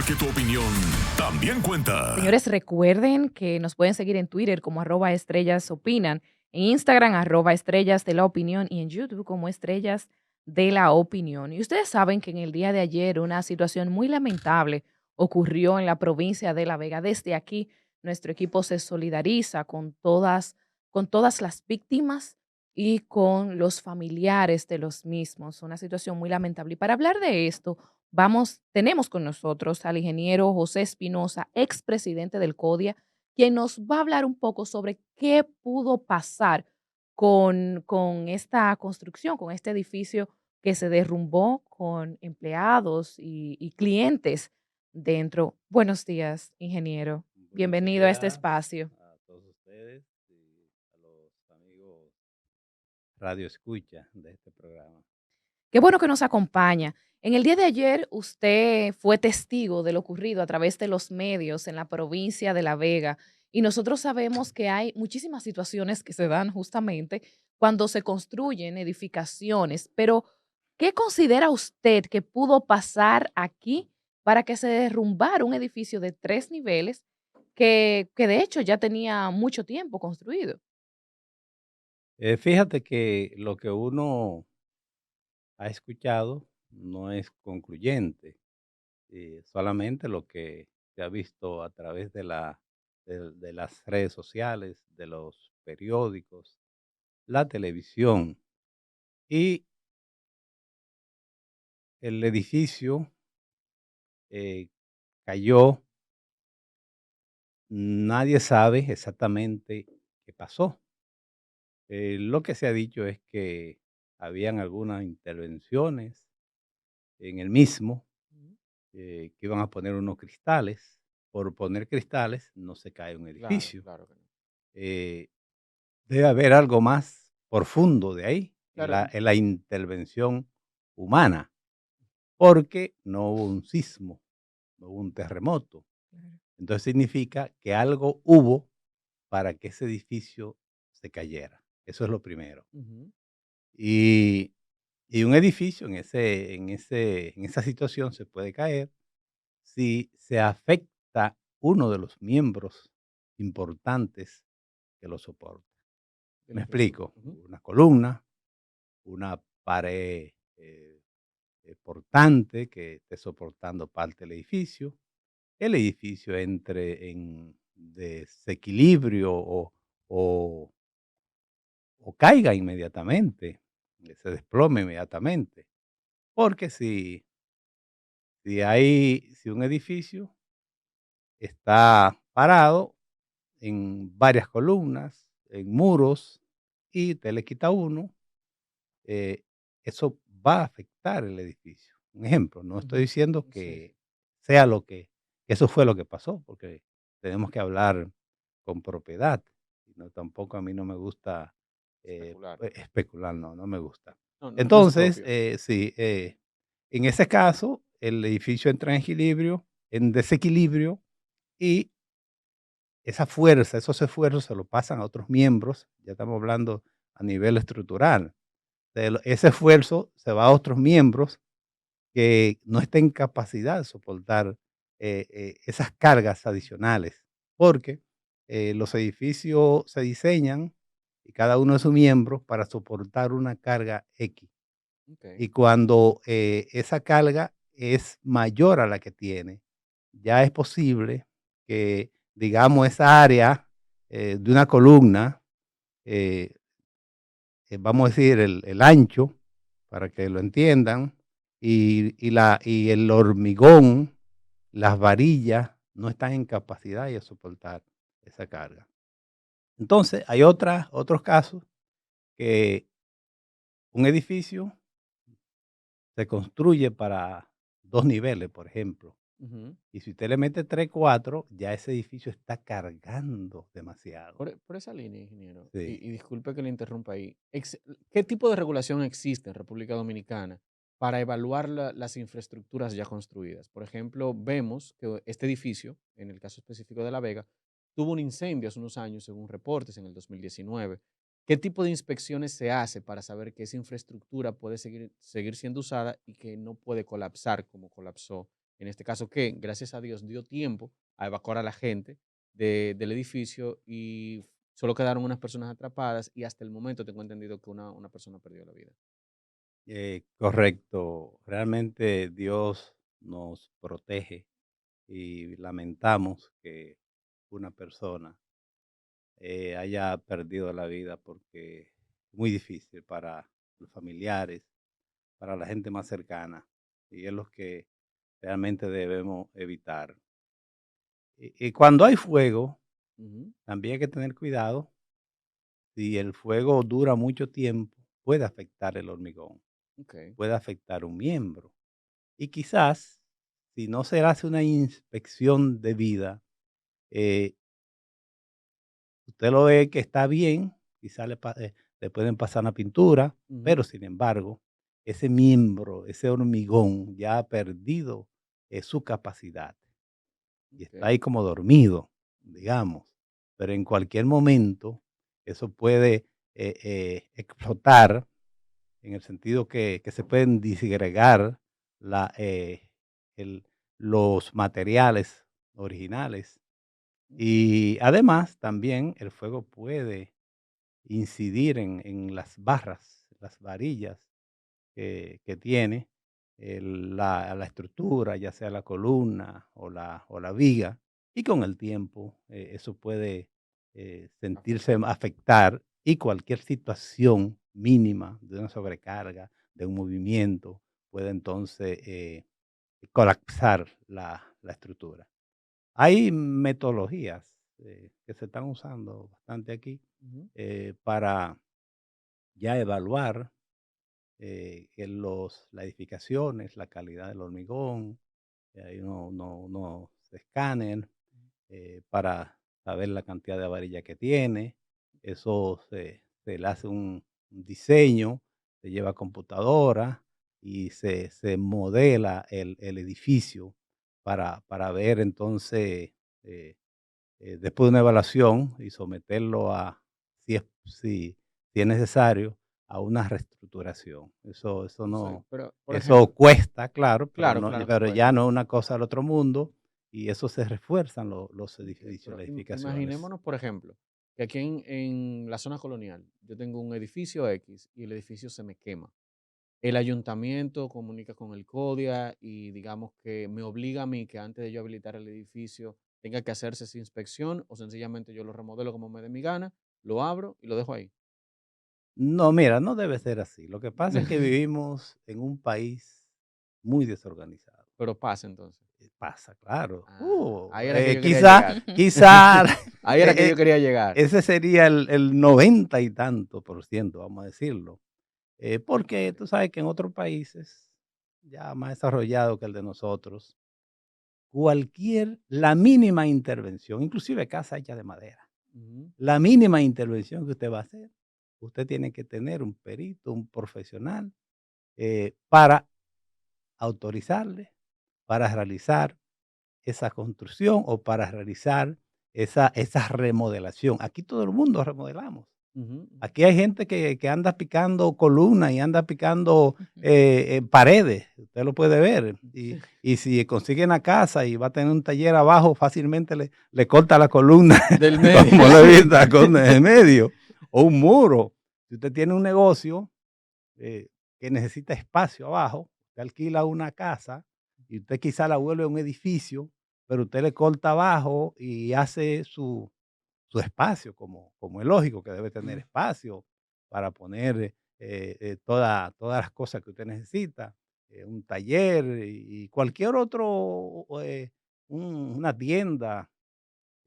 Porque tu opinión también cuenta. Señores, recuerden que nos pueden seguir en Twitter como @estrellasopinan, en Instagram @estrellas de la opinión y en YouTube como Estrellas de la Opinión. Y ustedes saben que en el día de ayer una situación muy lamentable ocurrió en la provincia de La Vega. Desde aquí, nuestro equipo se solidariza con todas las víctimas y con los familiares de los mismos. Una situación muy lamentable. Y para hablar de esto, tenemos con nosotros al ingeniero José Espinosa, expresidente del CODIA, quien nos va a hablar un poco sobre qué pudo pasar con esta construcción, con este edificio que se derrumbó con empleados y clientes dentro. Buenos días, ingeniero. Buenos Bienvenido a este días espacio. a todos ustedes y a los amigos Radio Escucha de este programa. Qué bueno que nos acompaña. En el día de ayer usted fue testigo de lo ocurrido a través de los medios en la provincia de La Vega y nosotros sabemos que hay muchísimas situaciones que se dan justamente cuando se construyen edificaciones, pero ¿qué considera usted que pudo pasar aquí para que se derrumbara un edificio de 3 niveles que de hecho ya tenía mucho tiempo construido? Fíjate que lo que uno ha escuchado no es concluyente, solamente lo que se ha visto a través de las redes sociales, de los periódicos, la televisión y el edificio eh, cayó. Nadie sabe exactamente qué pasó. Lo que se ha dicho es que habían algunas intervenciones en el mismo, Ujú. que iban a poner unos cristales. Por poner cristales no se cae un Claro, edificio. claro que no. Eh, Debe haber algo más profundo de ahí, en Claro, la intervención humana, porque no hubo un sismo, no hubo un terremoto. Claro. Entonces significa que algo hubo para que ese edificio se cayera. Eso es lo primero. ujú, Y un edificio en esa situación se puede caer si se afecta uno de los miembros importantes que lo soporta. de la Me infraestructura. explico, Ujú. una columna, una pared, portante que esté soportando parte del edificio, el edificio entre en desequilibrio o caiga inmediatamente, se desplome inmediatamente. Porque si un edificio está parado en varias columnas, en muros, y te le quita uno, eh, eso va a afectar el edificio. Un ejemplo, no estoy Ujú. diciendo Sí, sí. que sea lo que eso fue lo que pasó, porque tenemos que hablar con propiedad. No, tampoco a mí no me gusta, Especular. especular, no, no me gusta. No, no, no es Entonces, propio. sí, en ese caso, el edificio entra en equilibrio, en desequilibrio, y esa fuerza, esos esfuerzos se lo pasan a otros miembros, ya estamos hablando a nivel estructural. Ese esfuerzo se va a otros miembros que no estén en capacidad de soportar esas cargas adicionales, porque los edificios se diseñan y cada uno de sus miembros para soportar una carga X. Ok. Y cuando esa carga es mayor a la que tiene, ya es posible que, digamos, esa área de una columna, eh, vamos a decir, el ancho, para que lo entiendan, y el hormigón, las varillas, no están en capacidad de soportar esa carga. Entonces, hay otros casos que un edificio se construye para 2 niveles, por ejemplo, Ujú. y si usted le mete 3 4 ya ese edificio está cargando demasiado. Por esa línea, ingeniero, Sí. y disculpe que le interrumpa ahí. ¿Qué tipo de regulación existe en República Dominicana para evaluar las infraestructuras ya construidas? Por ejemplo, vemos que este edificio, en el caso específico de La Vega, tuvo un incendio hace unos años, según reportes, en el 2019. ¿Qué tipo de inspecciones se hace para saber que esa infraestructura puede seguir siendo usada y que no puede colapsar como colapsó En este caso que, gracias a Dios, dio tiempo a evacuar a la gente del edificio y solo quedaron unas personas atrapadas y hasta el momento tengo entendido que una persona perdió la vida. Correcto. Realmente Dios nos protege y lamentamos que una persona haya perdido la vida porque es muy difícil para los familiares, para la gente más cercana y es lo que realmente debemos evitar. Y cuando hay fuego, Ujú, también hay que tener cuidado. Si el fuego dura mucho tiempo, puede afectar el hormigón, ok, puede afectar un miembro. Y quizás, si no se hace una inspección debida, eh, usted lo ve que está bien, quizás le pueden pasar una pintura, ujú, pero sin embargo, ese miembro, ese hormigón ya ha perdido su capacidad y está ok, ahí como dormido, digamos. Pero en cualquier momento eso puede explotar en el sentido que se pueden disgregar la, el- los materiales originales. ok, Y además también el fuego puede incidir en las barras, las varillas que tiene la estructura, ya sea la columna o la viga, y con el tiempo eso puede sentirse afectar. afectar y cualquier situación mínima de una sobrecarga, de un movimiento, puede entonces colapsar la estructura. Hay metodologías que se están usando bastante aquí Ujú, para ya evaluar las edificaciones, la calidad del hormigón, hay unos escáner para saber la cantidad de varilla que tiene. Eso se le hace un diseño, se lleva a computadora y se modela el edificio para ver entonces, eh, después de una evaluación y someterlo si es, si, si es necesario, a una reestructuración. Eso sí, no, pero, por eso ejemplo, cuesta, claro, pero, claro, no, claro que pero ya cuesta. no es una cosa del otro mundo y eso se refuerzan los Ok, edificios, pero las edificaciones. imaginémonos, por ejemplo, que aquí en la zona colonial yo tengo un edificio X y el edificio se me quema. El ayuntamiento comunica con el CODIA y digamos que me obliga a mí que antes de yo habilitar el edificio tenga que hacerse esa inspección o sencillamente yo lo remodelo como me dé mi gana, lo abro y lo dejo ahí. No, mira, no debe ser así. Lo que pasa es que vivimos en un país muy desorganizado. Pero pasa entonces. Pasa, claro. Ah, ahí era que yo quería Quizá, llegar. quizá Ahí era que yo quería llegar. ese sería el 90 y tanto por ciento, vamos a decirlo. Porque Ok. tú sabes que en otros países ya más desarrollados que el de nosotros, la mínima intervención, inclusive casa hecha de madera, Ujú, la mínima intervención que usted va a hacer, usted tiene que tener un perito, un profesional, para autorizarle, para realizar esa construcción o para realizar esa remodelación. Aquí todo el mundo remodelamos. ujú, ujú. Aquí hay gente que anda picando columnas y anda picando Ujú. paredes, usted lo puede ver. Sí, Y si consigue una casa y va a tener un taller abajo, fácilmente le corta la columna, del medio, como lo he sí. visto, la columna en el medio, o un muro. Si usted tiene un negocio que necesita espacio abajo, usted alquila una casa y usted quizá la vuelve un edificio, pero usted le corta abajo y hace su espacio, como es lógico que debe tener espacio para poner todas las cosas que usted necesita, un taller y cualquier otro, una tienda,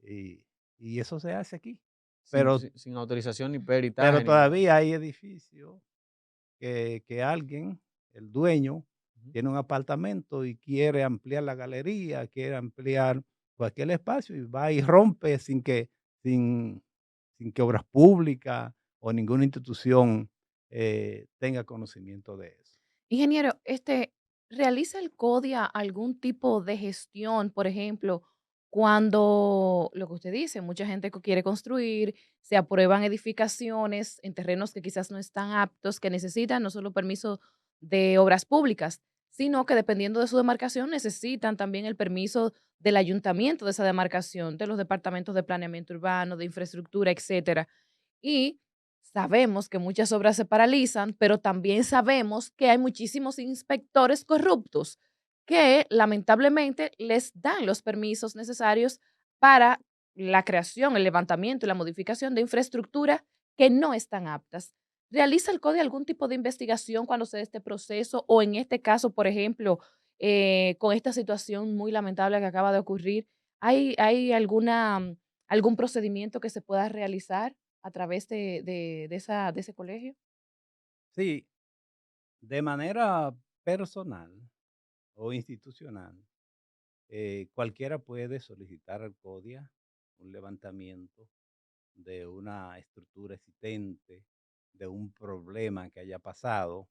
y, y eso se hace aquí. Pero, Sin autorización ni peritaje pero ni nada. todavía hay edificios que alguien, el dueño, Ujú. tiene un apartamento y quiere ampliar la galería, quiere ampliar cualquier espacio y va y rompe sin, sin que Obras Públicas o ninguna institución tenga conocimiento de eso. Ingeniero, ¿realiza el CODIA algún tipo de gestión? Por ejemplo, cuando lo que usted dice, mucha gente que quiere construir, se aprueban edificaciones en terrenos que quizás no están aptos, que necesitan no solo permiso de obras públicas, sino que dependiendo de su demarcación necesitan también el permiso del ayuntamiento de esa demarcación, de los departamentos de planeamiento urbano, de infraestructura, etcétera. Y sabemos que muchas obras se paralizan, pero también sabemos que hay muchísimos inspectores corruptos que lamentablemente les dan los permisos necesarios para la creación, el levantamiento y la modificación de infraestructura que no están aptas. ¿Realiza el CODI algún tipo de investigación cuando se dé este proceso o en este caso, por ejemplo, con esta situación muy lamentable que acaba de ocurrir, hay algún procedimiento que se pueda realizar a través de ese colegio? Sí, de manera personal o institucional, cualquiera puede solicitar al CODIA un levantamiento de una estructura existente, de un problema que haya pasado,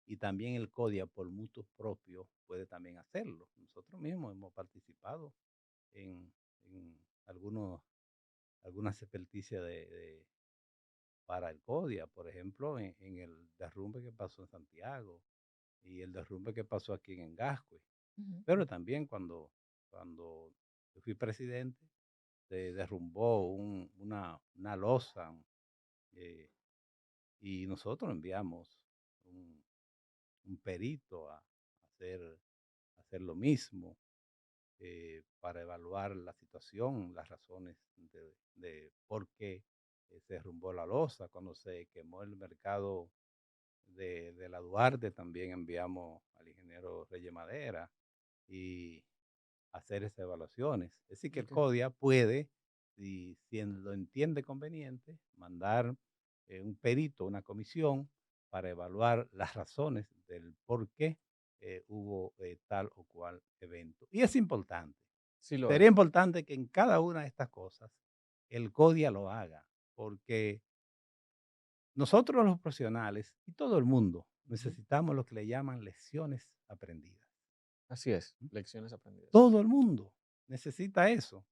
y también el CODIA por mutuo propio puede también hacerlo. Nosotros mismos hemos participado en algunas experticias para el CODIA, por ejemplo, en el derrumbe que pasó en Santiago y el derrumbe que pasó aquí en Gascue. Ujú. Pero también cuando yo fui presidente, se derrumbó una losa, eh, y nosotros enviamos un, un perito a hacer lo mismo, para evaluar la situación, las razones de por qué se derrumbó la losa. Cuando se quemó el mercado de la Duarte, también enviamos al ingeniero Reyes Madera y hacer esas evaluaciones. Es decir, que el Ok. CODIA puede, si lo entiende conveniente, mandar un perito, una comisión, para evaluar las razones del por qué hubo tal o cual evento. Y es importante. Sí lo Sería es. importante que en cada una de estas cosas el CODIA lo haga, porque nosotros los profesionales y todo el mundo Ujú. necesitamos lo que le llaman lecciones aprendidas. Así es, ¿Mm? lecciones aprendidas. Todo el mundo necesita eso.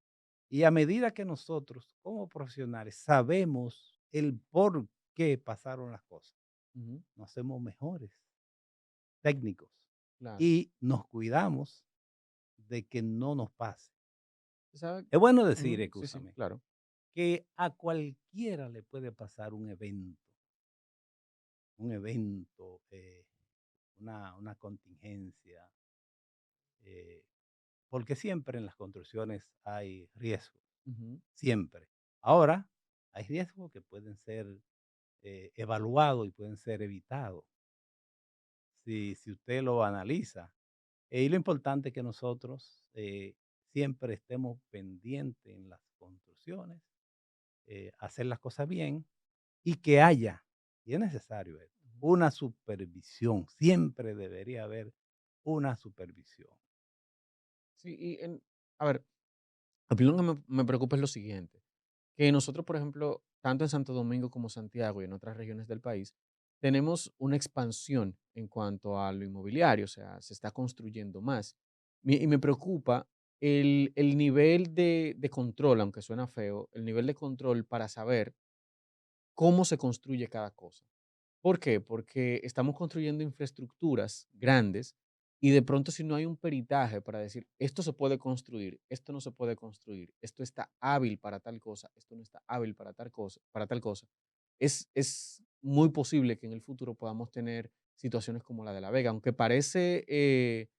Y a medida que nosotros, como profesionales, sabemos el por qué pasaron las cosas, Ujú. nos hacemos mejores técnicos Claro. y nos cuidamos de que no nos pase. ¿Sabe? Es bueno decir, Ujú. Sí, sí, escúchame, claro. que a cualquiera le puede pasar un evento, una contingencia, eh, porque siempre en las construcciones hay riesgos, Ujú. siempre. Ahora, hay riesgos que pueden ser evaluados y pueden ser evitados si usted lo analiza. Y lo importante es que nosotros siempre estemos pendientes en las construcciones, hacer las cosas bien y que haya, y es necesario esto, Ujú. una supervisión. Siempre debería haber una supervisión. Sí, a ver, a mí lo que me preocupa es lo siguiente, que nosotros, por ejemplo, tanto en Santo Domingo como Santiago y en otras regiones del país, tenemos una expansión en cuanto a lo inmobiliario, o sea, se está construyendo más. Y me preocupa el nivel de control, aunque suena feo, el nivel de control para saber cómo se construye cada cosa. ¿Por qué? Porque estamos construyendo infraestructuras grandes y de pronto si no hay un peritaje para decir, esto se puede construir, esto no se puede construir, esto está hábil para tal cosa, esto no está hábil para tal cosa, es muy posible que en el futuro podamos tener situaciones como la de La Vega, aunque parece,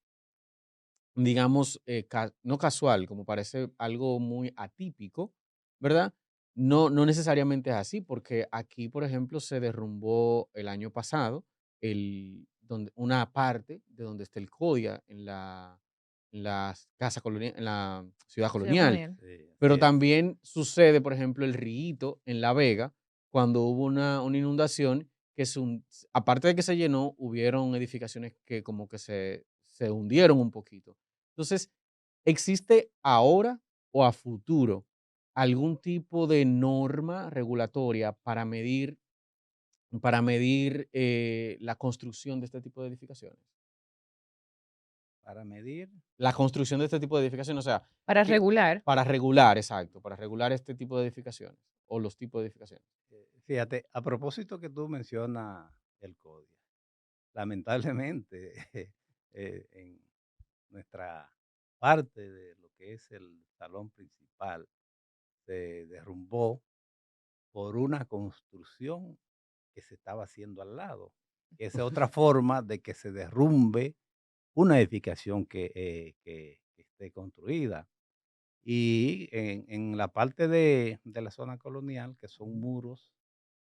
digamos, no casual, como parece algo muy atípico, ¿verdad? No necesariamente es así, porque aquí, por ejemplo, se derrumbó el año pasado una parte de donde está el CODIA en la casa colonial, en la ciudad Ciudad colonial. Colonial. Sí, así Pero es. también sucede, por ejemplo, el Riito en La Vega, cuando hubo una inundación, aparte de que se llenó, hubieron edificaciones que como que se hundieron un poquito. Entonces, ¿existe ahora o a futuro algún tipo de norma regulatoria para medir la construcción de este tipo de edificaciones? Para medir, La construcción de este tipo de edificaciones, o sea, Para que regular. para regular, exacto, para regular este tipo de edificaciones o los tipos de edificaciones. fíjate, a propósito que tú mencionas el CODIA, lamentablemente, en nuestra parte de lo que es el salón principal se derrumbó por una construcción que se estaba haciendo al lado. Esa es otra forma de que se derrumbe una edificación que esté construida. Y en la parte de la zona colonial, que son muros,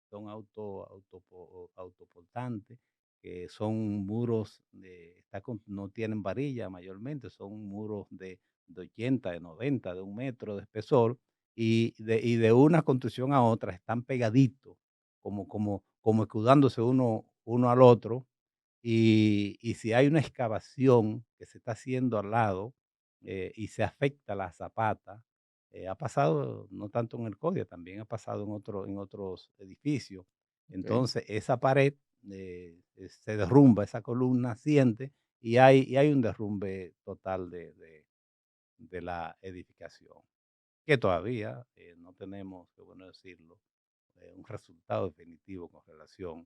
son autoportantes, que son muros no tienen varilla mayormente, son muros de 80, de 90, de 1 metro de espesor, y de una construcción a otra están pegaditos, como escudándose uno al otro, y si hay una excavación que se está haciendo al lado, y se afecta la zapata, ha pasado no tanto en el CODIA, también ha pasado en otros edificios. Ok. Entonces, esa pared se derrumba, esa columna asciende y hay un derrumbe total de la edificación, que todavía no tenemos, qué bueno decirlo, un resultado definitivo con relación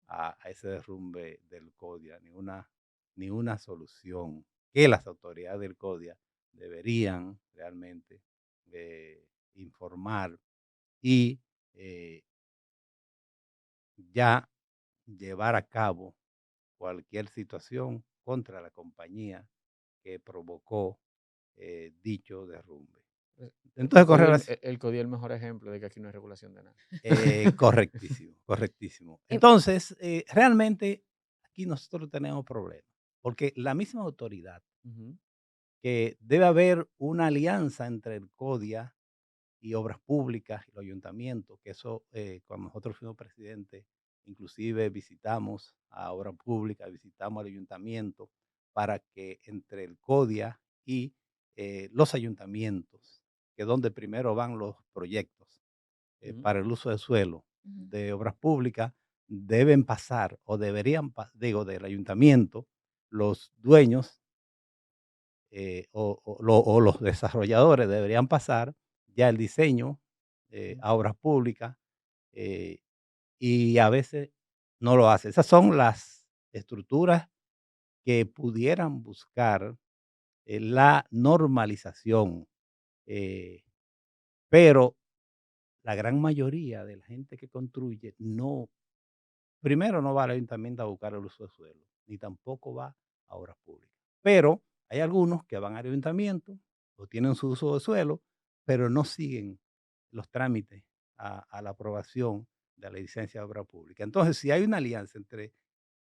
a ese derrumbe del CODIA, ni una solución que las autoridades del CODIA deberían realmente informar y ya llevar a cabo cualquier situación contra la compañía que provocó dicho derrumbe. Entonces, con relación. El CODI es el mejor ejemplo de que aquí no hay regulación de nada. Correctísimo, correctísimo. Y- Entonces, realmente aquí nosotros tenemos problemas, porque la misma autoridad, Ujú. que debe haber una alianza entre el CODIA y Obras Públicas y los ayuntamientos, que eso, cuando nosotros fuimos presidentes, inclusive visitamos a Obras Públicas, visitamos al ayuntamiento, para que entre el CODIA y los ayuntamientos, que es donde primero van los proyectos, Ujú. para el uso de suelo Ujú. de obras públicas, deben pasar o deberían, del ayuntamiento, los dueños, o los desarrolladores deberían pasar ya el diseño a obras públicas, eh, y a veces no lo hacen. Esas son las estructuras que pudieran buscar la normalización, eh, pero la gran mayoría de la gente que construye no. Primero, no va al ayuntamiento a buscar el uso de suelo, ni tampoco va a obras públicas. Pero hay algunos que van al ayuntamiento o tienen su uso de suelo, pero no siguen los trámites a la aprobación de la licencia de obra pública. Entonces, si hay una alianza entre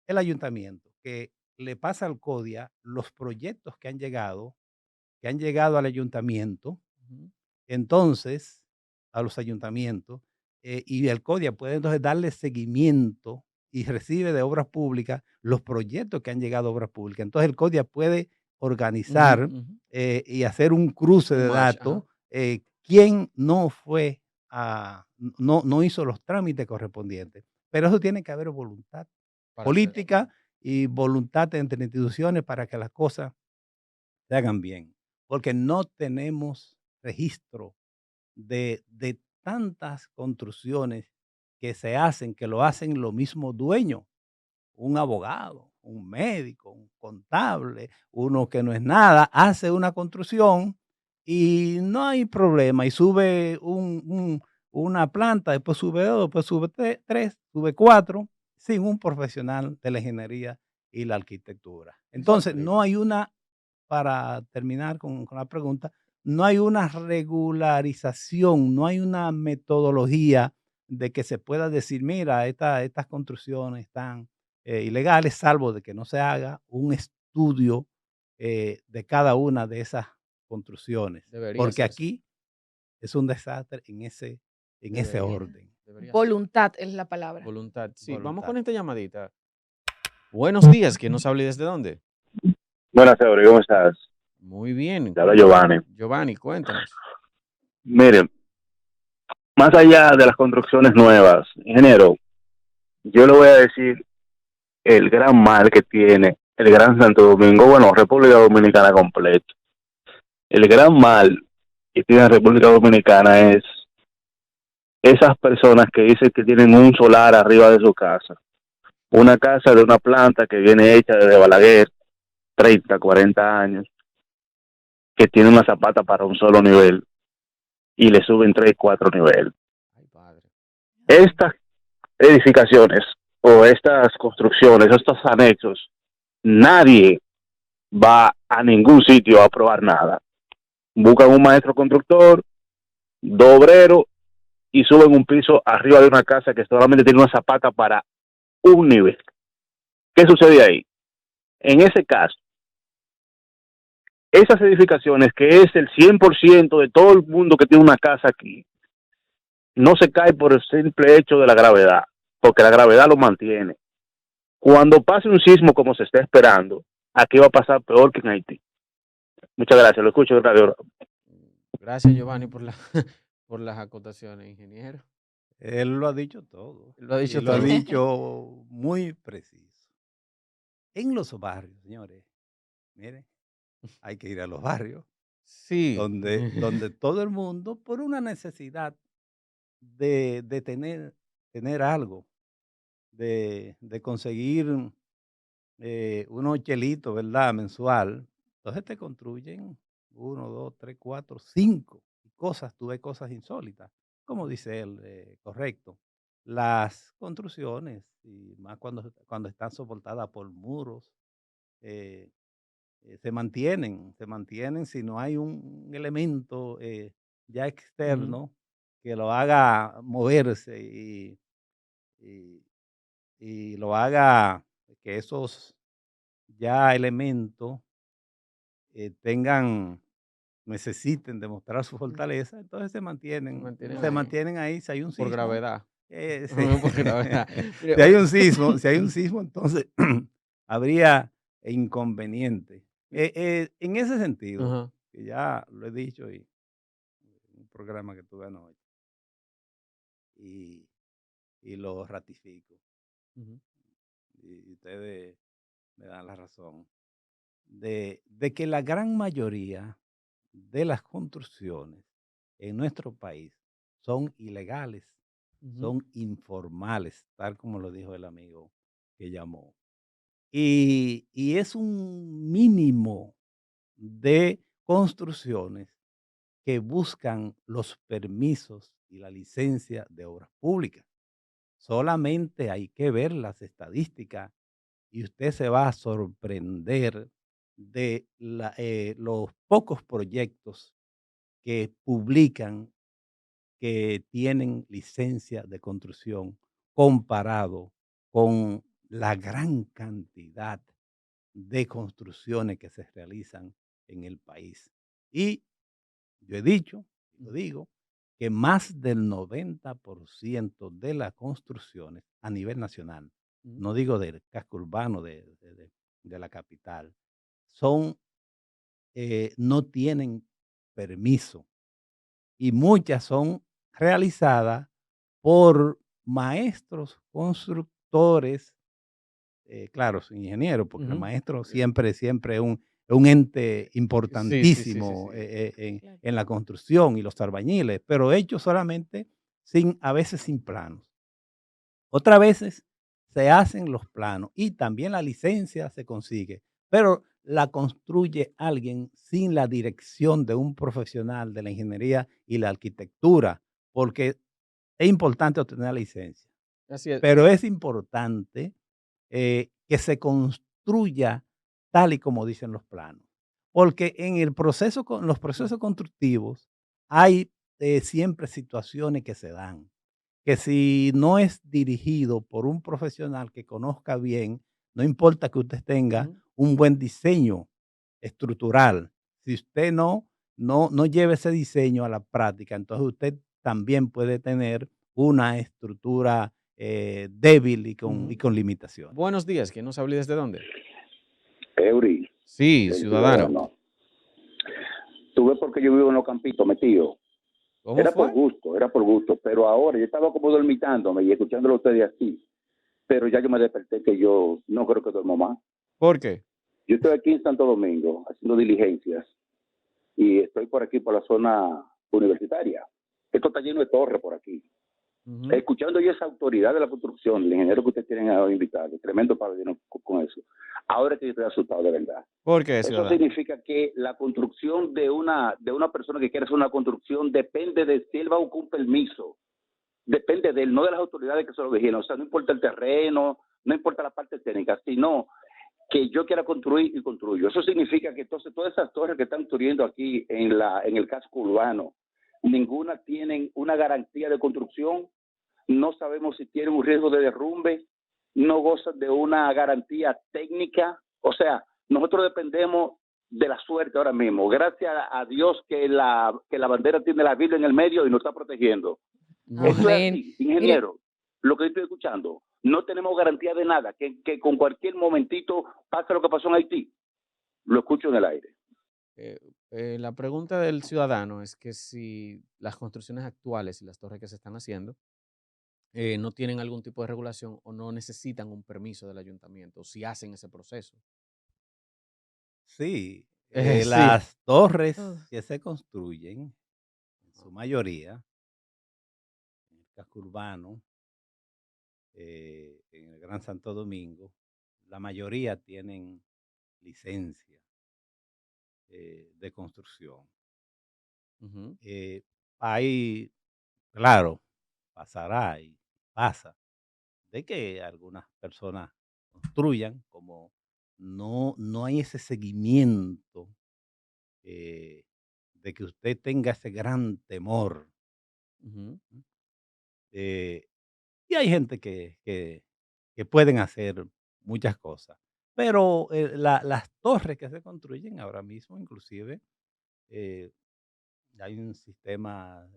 el ayuntamiento que le pasa al CODIA los proyectos que han llegado al ayuntamiento, Ujú. entonces, a los ayuntamientos, y el CODIA puede entonces darle seguimiento y recibe de obras públicas los proyectos que han llegado a obras públicas. Entonces, el CODIA puede Ujú, organizar ujú. y hacer un cruce Un de match, datos, ajá, quién no fue no hizo los trámites correspondientes. Pero eso tiene que haber voluntad para hacerlo. política y voluntad entre instituciones para que las cosas se hagan bien, porque no tenemos registro de tantas construcciones que se hacen, que lo hacen los mismos dueños, un abogado, un médico, un contable, uno que no es nada, hace una construcción y no hay problema, y sube una planta, después sube dos, después sube tres, sube cuatro, sin un profesional de la ingeniería y la arquitectura. Eso es Entonces, no terrible. hay para terminar con la pregunta, no hay una regularización, no hay una metodología de que se pueda decir, mira, estas construcciones están ilegales, salvo de que no se haga un estudio de cada una de esas construcciones, Debería porque hacerse. aquí es un desastre en ese Debería. orden. Debería ser. Voluntad es la palabra. Voluntad. Sí, vamos Voluntad. con esta llamadita. Buenos días, ¿quién nos habla y desde dónde? Buenas, Eury, ¿cómo estás? Muy bien, Te habla cuéntanos. Giovanni. Giovanni, cuéntanos. Miren, más allá de las construcciones nuevas, ingeniero, yo le voy a decir el gran mal que tiene el Gran Santo Domingo, bueno, República Dominicana completo. El gran mal que tiene República Dominicana es esas personas que dicen que tienen un solar arriba de su casa. Una casa de una planta que viene hecha desde Balaguer, 30, 40 años, que tienen una zapata para un solo nivel y le suben 3, 4 niveles. Ay, padre. Estas edificaciones o estas construcciones, estos anexos, nadie va a ningún sitio a probar nada. Buscan un maestro constructor, 2 obreros y suben un piso arriba de una casa que solamente tiene una zapata para un nivel. ¿Qué sucede ahí? En ese caso, esas edificaciones, que es el 100% de todo el mundo que tiene una casa aquí, no se cae por el simple hecho de la gravedad, porque la gravedad lo mantiene. Cuando pase un sismo como se está esperando, aquí va a pasar peor que en Haití. Muchas gracias, lo escucho en Radio. Gracias, Giovanni, por por las acotaciones, ingeniero. Él lo ha dicho todo. Él lo ha dicho Y lo ha todo. dicho muy preciso. En los barrios, señores, miren, hay que ir a los barrios Sí. donde todo el mundo, por una necesidad de tener algo, de conseguir unos chelitos, ¿verdad? Mensual. Entonces te construyen 1, 2, 3, 4, 5 cosas, tú ves cosas insólitas, como dice él, correcto. Las construcciones, y más cuando están soportadas por muros, eh, se mantienen si no hay un elemento ya Ujú. externo que lo haga moverse y, y lo haga que esos ya elementos necesiten demostrar su fortaleza, entonces se mantienen se ahí mantienen ahí. Si hay un por sismo, gravedad. sí. Por gravedad. Mire, Si hay un sismo, si hay un sismo, entonces habría inconveniente. En ese sentido, Ajá. que ya lo he dicho y en un programa que tuve anoche, y, y lo ratifico, Ujú. y ustedes me dan la razón, de que la gran mayoría de las construcciones en nuestro país son ilegales, Ujú. son informales, tal como lo dijo el amigo que llamó. Y es un mínimo de construcciones que buscan los permisos y la licencia de obras públicas. Solamente hay que ver las estadísticas y usted se va a sorprender de los pocos proyectos que publican que tienen licencia de construcción comparado con la gran cantidad de construcciones que se realizan en el país. Y yo he dicho, y lo digo, que más del 90% de las construcciones a nivel nacional, Ujú. no digo del casco urbano de la capital, son, no tienen permiso y muchas son realizadas por maestros constructores, claro, soy ingeniero, porque el Ujú. maestro siempre es un ente Sí, sí, sí, sí, importantísimo sí. Claro. en la construcción y los albañiles, pero hechos solamente a veces sin planos. Otras veces se hacen los planos y también la licencia se consigue, pero la construye alguien sin la dirección de un profesional de la ingeniería y la arquitectura, porque es importante obtener la licencia, Así es. pero es importante que se construya tal y como dicen los planos, porque en los procesos constructivos hay siempre situaciones que se dan que si no es dirigido por un profesional que conozca bien, no importa que usted tenga Ujú. un buen diseño estructural, si usted no lleva ese diseño a la práctica, entonces usted también puede tener una estructura débil y Ujú. con limitaciones. Buenos días, ¿quién nos habla y desde dónde? Eury, Sí, del ciudadano. ciudadano. Tú ves porque yo vivo en los campitos metido. ¿Cómo fue? Era por gusto, pero ahora yo estaba como dormitándome y escuchándolo a ustedes así, pero ya yo me desperté que yo no creo que duermo más. ¿Por qué? Yo estoy aquí en Santo Domingo haciendo diligencias y estoy por aquí por la zona universitaria. Esto está lleno de torres por aquí. Ujú. Escuchando yo esa autoridad de la construcción, el ingeniero que ustedes tienen a invitar, tremendo pabellón con eso. Ahora que yo estoy asustado de verdad. ¿Por qué, Eso ciudadano? significa que la construcción de una persona que quiere hacer una construcción depende de si él va a buscar un permiso. Depende de él, no de las autoridades que se lo vigilan. O sea, no importa el terreno, no importa la parte técnica, sino que yo quiera construir y construyo. Eso significa que entonces todas esas torres que están construyendo aquí en el casco urbano, ninguna tienen una garantía de construcción, no sabemos si tienen un riesgo de derrumbe, no gozan de una garantía técnica. O sea, nosotros dependemos de la suerte ahora mismo. Gracias a Dios que la bandera tiene la Biblia en el medio y nos está protegiendo. Bueno, Eso es Amén. así, Mire, ingeniero. Lo que estoy escuchando, no tenemos garantía de nada, que con cualquier momentito pasa lo que pasó en Haití. Lo escucho en el aire. la pregunta del ciudadano es que si las construcciones actuales y las torres que se están haciendo no tienen algún tipo de regulación o no necesitan un permiso del ayuntamiento, o si hacen ese proceso. Sí, Sí. las torres Ugh. que se construyen, en su mayoría, en el casco urbano, en el Gran Santo Domingo, la mayoría tienen licencia de construcción. Ujú. Hay, claro, pasará y pasa de que algunas personas construyan, como no hay ese seguimiento eh, de que usted tenga ese gran temor. Ujú. ¿No? Eh, y hay gente que pueden hacer muchas cosas, pero las torres que se construyen ahora mismo, inclusive, eh, hay un sistema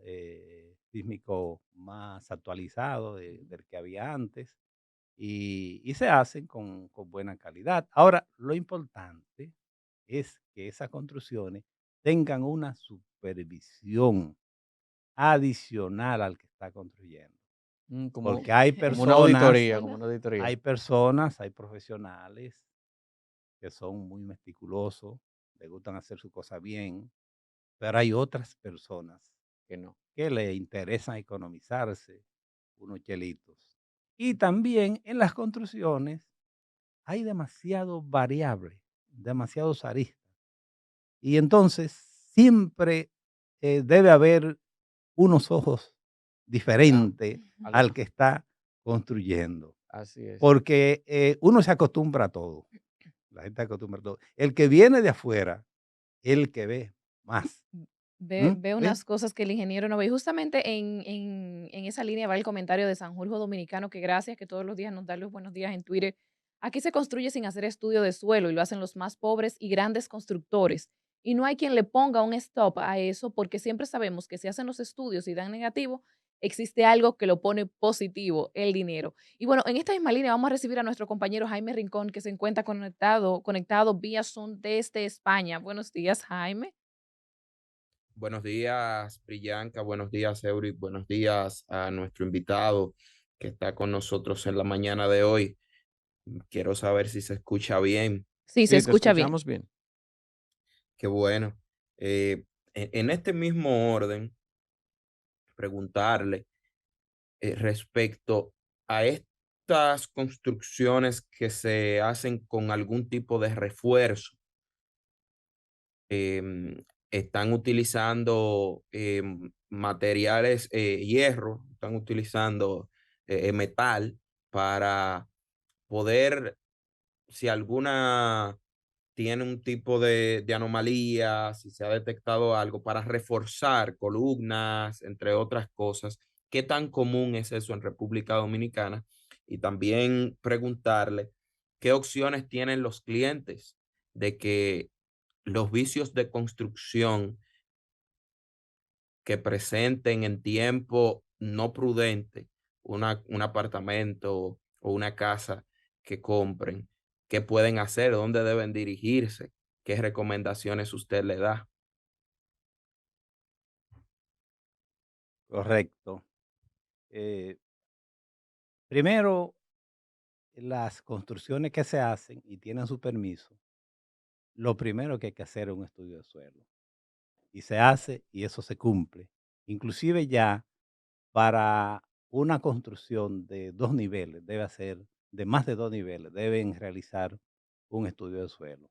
sísmico más actualizado del que había antes y se hacen con buena calidad. Ahora, lo importante es que esas construcciones tengan una supervisión adicional al que está construyendo. Como, Porque hay como una personas, auditoría, como una auditoría. hay profesionales que son muy meticulosos, les gustan hacer su cosa bien, pero hay otras personas Que no. que le interesan economizarse unos chelitos. Y también en las construcciones hay demasiado variable, demasiados aristas. Y entonces siempre debe haber unos ojos Ah, diferentes algo- al que está construyendo. así es. Porque uno se acostumbra a todo. La gente se acostumbra a todo. El que viene de afuera, el que ve más. Ve, ¿Mm? ve ¿Sí? unas cosas que el ingeniero no ve. Y justamente en esa línea va el comentario de Sanjurjo Dominicano, que gracias, que todos los días nos da los buenos días en Twitter. Aquí se construye sin hacer estudio de suelo y lo hacen los más pobres y grandes constructores. Y no hay quien le ponga un stop a eso porque siempre sabemos que si hacen los estudios y dan negativo, existe algo que lo pone positivo, el dinero. Y bueno, en esta misma línea vamos a recibir a nuestro compañero Jaime Rincón, que se encuentra conectado vía Zoom desde España. Buenos días, Jaime. Buenos días, Priyanka. Buenos días, Eury. Buenos días a nuestro invitado que está con nosotros en la mañana de hoy. Quiero saber si se escucha bien. Sí, se Sí, te escucha bien. escuchamos bien. Qué bueno. En este mismo orden, preguntarle respecto a estas construcciones que se hacen con algún tipo de refuerzo. Están utilizando materiales, hierro, están utilizando metal para poder, si alguna tiene un tipo de anomalía, si se ha detectado algo, para reforzar columnas, entre otras cosas. ¿Qué tan común es eso en República Dominicana? Y también preguntarle qué opciones tienen los clientes de que los vicios de construcción que presenten en tiempo no prudente un apartamento o una casa que compren, qué pueden hacer, dónde deben dirigirse, qué recomendaciones usted le da. Correcto. Eh, Primero, las construcciones que se hacen y tienen su permiso, lo primero que hay que hacer es un estudio de suelo. Y se hace y eso se cumple. Inclusive ya para una construcción de 2 niveles debe hacer, de más de 2 niveles, deben realizar un estudio de suelo,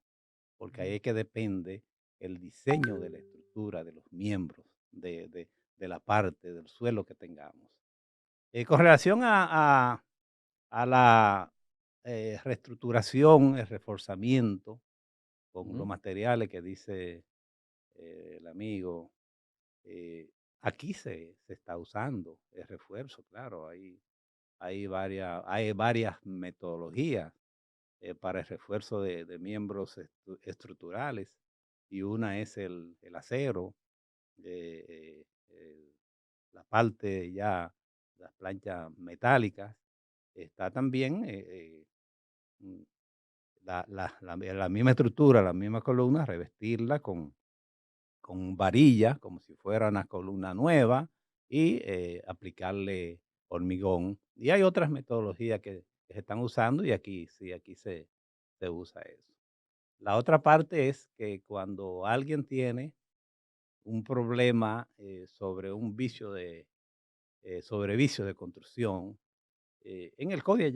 porque ahí es que depende el diseño de la estructura de los miembros de la parte del suelo que tengamos. Con relación a la reestructuración, el reforzamiento con los Ujú. materiales que dice el amigo, aquí se está usando el refuerzo, claro, hay varias metodologías para el refuerzo de miembros estructurales, y una es el acero, la parte ya, las planchas metálicas. Está también mm, la misma estructura, la misma columna, revestirla con varilla, como si fuera una columna nueva, y aplicarle hormigón. Y hay otras metodologías que se están usando, y aquí sí, aquí se usa eso. La otra parte es que cuando alguien tiene un problema sobre un vicio sobre vicio de construcción, en el CODIA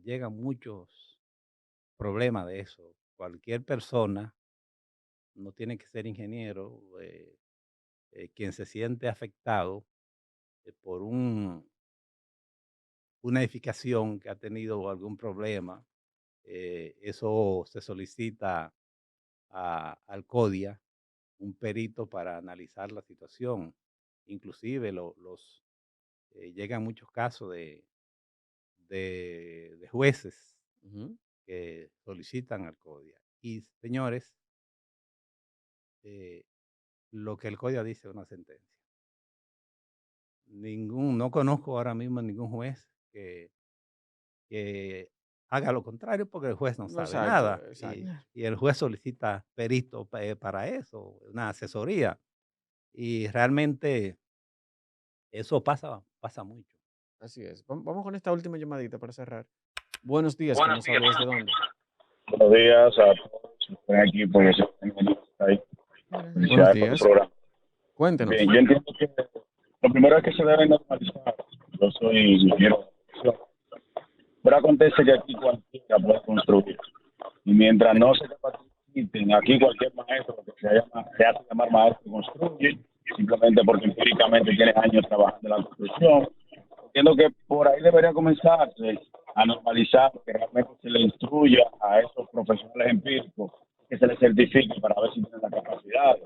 llegan muchos problemas de eso. Cualquier persona, no tiene que ser ingeniero, quien se siente afectado por una edificación que ha tenido algún problema, eso se solicita al CODIA, un perito para analizar la situación. Inclusive llegan muchos casos de jueces Ujú. que solicitan al CODIA. Y señores, eh, lo que el CODIA dice es una sentencia. No conozco ahora mismo ningún juez que haga lo contrario, porque el juez no No, sabe exacto, nada, exacto. y el juez solicita perito para eso, una asesoría, y realmente eso pasa mucho. Así es. Vamos con esta última llamadita para cerrar. Buenos días, ¿quién nos habla desde dónde? Buenos días a todos los que están aquí, por eso ahí. Buenos días. Buenos Felicidades por tu días. programa. Bien, Cuéntenos. yo entiendo que lo primero es que se debe normalizar. Yo soy ingeniero. Pero acontece que aquí cualquiera puede construir. Y mientras no se capaciten, aquí cualquier maestro que se hace llamar maestro construye, simplemente porque empíricamente tiene años trabajando en la construcción. Entiendo que por ahí debería comenzarse a normalizar, que realmente se le instruya a esos profesionales empíricos, que se les certifique para ver si tienen la capacidad.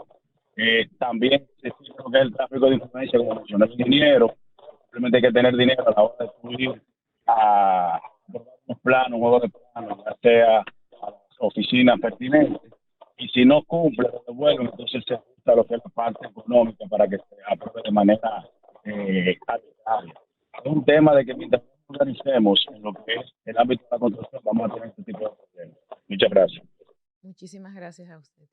También se existe lo que es el tráfico de influencia, como mencionó el ingeniero. Simplemente hay que tener dinero a la hora de subir a unos planos, un juego de planos, ya sea a las oficinas pertinentes. Y si no cumple, lo devuelven, entonces se ajusta lo que es la parte económica para que se apruebe de manera arbitraria. Es un tema de que mientras nos organicemos en lo que es el ámbito de la construcción, vamos a tener este tipo de problemas. Muchas gracias. Muchísimas gracias a usted.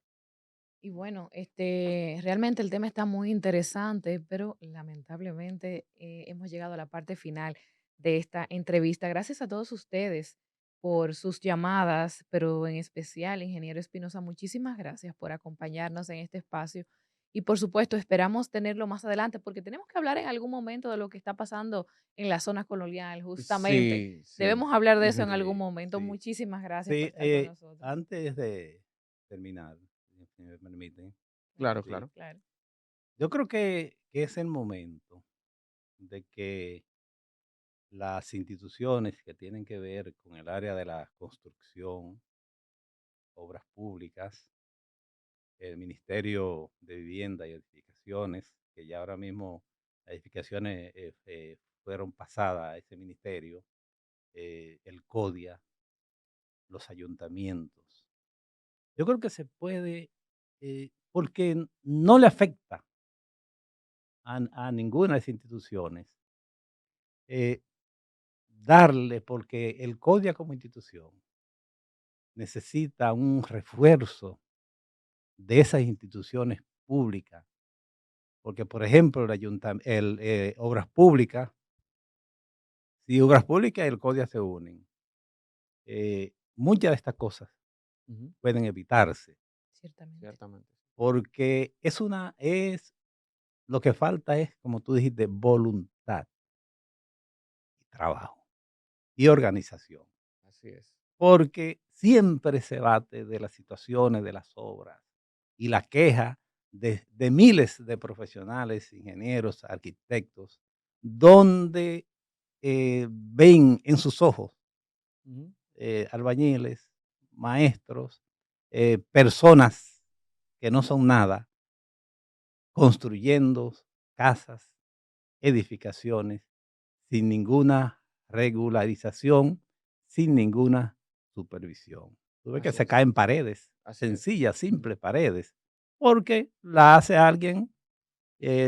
Y bueno, realmente el tema está muy interesante, pero lamentablemente hemos llegado a la parte final de esta entrevista. Gracias a todos ustedes por sus llamadas, pero en especial, ingeniero Espinosa, muchísimas gracias por acompañarnos en este espacio. Y por supuesto, esperamos tenerlo más adelante, porque tenemos que hablar en algún momento de lo que está pasando en la zona colonial, justamente. Sí, sí. Debemos hablar de eso en Ujú. algún Sí, momento. sí. Muchísimas gracias por Sí, estar con nosotros. antes de terminar, si me permiten, Claro, sí, claro. Claro. yo creo que es el momento de que las instituciones que tienen que ver con el área de la construcción, obras públicas, el Ministerio de Vivienda y Edificaciones, que ya ahora mismo las edificaciones fueron pasadas a ese ministerio, el CODIA, los ayuntamientos. Yo creo que se puede, porque no le afecta a ninguna de esas instituciones, eh, darle, porque el CODIA como institución necesita un refuerzo de esas instituciones públicas, porque, por ejemplo, Obras Públicas, si Obras Públicas y el CODIA se unen, muchas de estas cosas Ujú. pueden evitarse, Ciertamente. Ciertamente. porque lo que falta es, como tú dijiste, voluntad. trabajo y organización. Así es. Porque siempre se bate de las situaciones de las obras y la queja de miles de profesionales, ingenieros, arquitectos, donde ven en sus ojos Ujú. albañiles, maestros, personas que no son nada, construyendo casas, edificaciones, sin ninguna regularización, sin ninguna supervisión. Tú ves que Así se es. caen paredes, Así es. sencillas, simples paredes, porque la hace alguien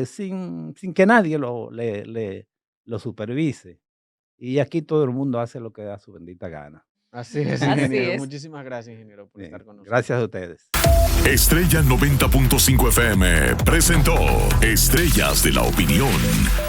sin que nadie lo supervise. Y aquí todo el mundo hace lo que da su bendita gana. Así es, Así ingeniero. es. Muchísimas gracias, ingeniero, por estar Bien, con nosotros. gracias a ustedes. Estrella 90.5 FM presentó Estrellas de la Opinión.